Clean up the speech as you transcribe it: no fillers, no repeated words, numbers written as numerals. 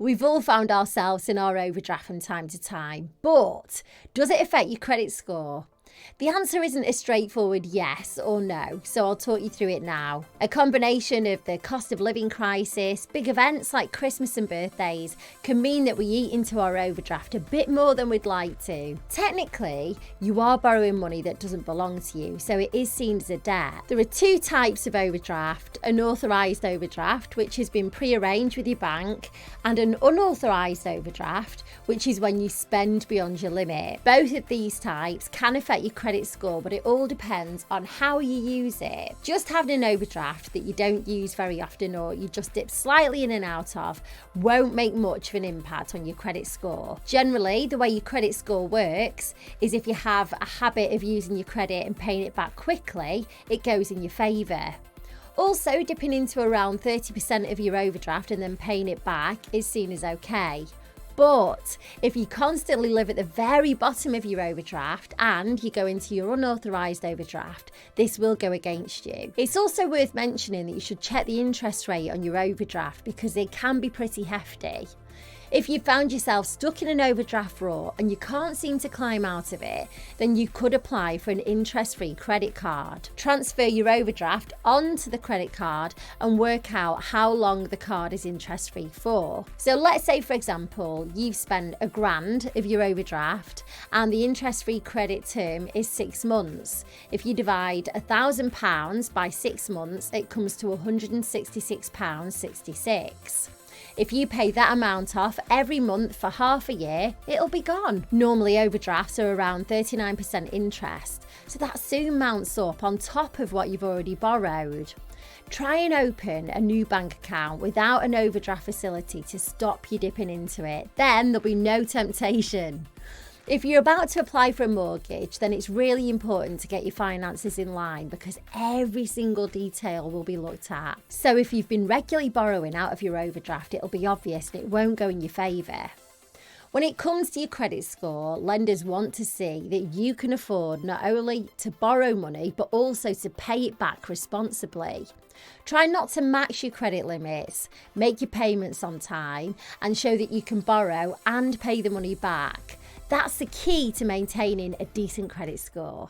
We've all found ourselves in our overdraft from time to time, but does it affect your credit score? The answer isn't a straightforward yes or no, so I'll talk you through it now. A combination of the cost of living crisis, big events like Christmas and birthdays can mean that we eat into our overdraft a bit more than we'd like to. Technically, you are borrowing money that doesn't belong to you, so it is seen as a debt. There are two types of overdraft: an authorised overdraft, which has been pre-arranged with your bank, and an unauthorised overdraft, which is when you spend beyond your limit. Both of these types can affect your credit score, but it all depends on how you use it. Just having an overdraft that you don't use very often or you just dip slightly in and out of won't make much of an impact on your credit score. Generally, the way your credit score works is if you have a habit of using your credit and paying it back quickly, it goes in your favour. Also, dipping into around 30% of your overdraft and then paying it back is seen as okay. But if you constantly live at the very bottom of your overdraft and you go into your unauthorised overdraft, this will go against you. It's also worth mentioning that you should check the interest rate on your overdraft because it can be pretty hefty. If you found yourself stuck in an overdraft rut and you can't seem to climb out of it, then you could apply for an interest-free credit card. Transfer your overdraft onto the credit card and work out how long the card is interest-free for. So let's say, for example, you've spent £1,000 of your overdraft and the interest-free credit term is 6 months. If you divide £1,000 by 6 months, it comes to £166.66. If you pay that amount off every month for half a year, it'll be gone. Normally, overdrafts are around 39% interest, so that soon mounts up on top of what you've already borrowed. Try and open a new bank account without an overdraft facility to stop you dipping into it. Then there'll be no temptation. If you're about to apply for a mortgage, then it's really important to get your finances in line because every single detail will be looked at. So if you've been regularly borrowing out of your overdraft, it'll be obvious and it won't go in your favour. When it comes to your credit score, lenders want to see that you can afford not only to borrow money, but also to pay it back responsibly. Try not to max your credit limits, make your payments on time, and show that you can borrow and pay the money back. That's the key to maintaining a decent credit score.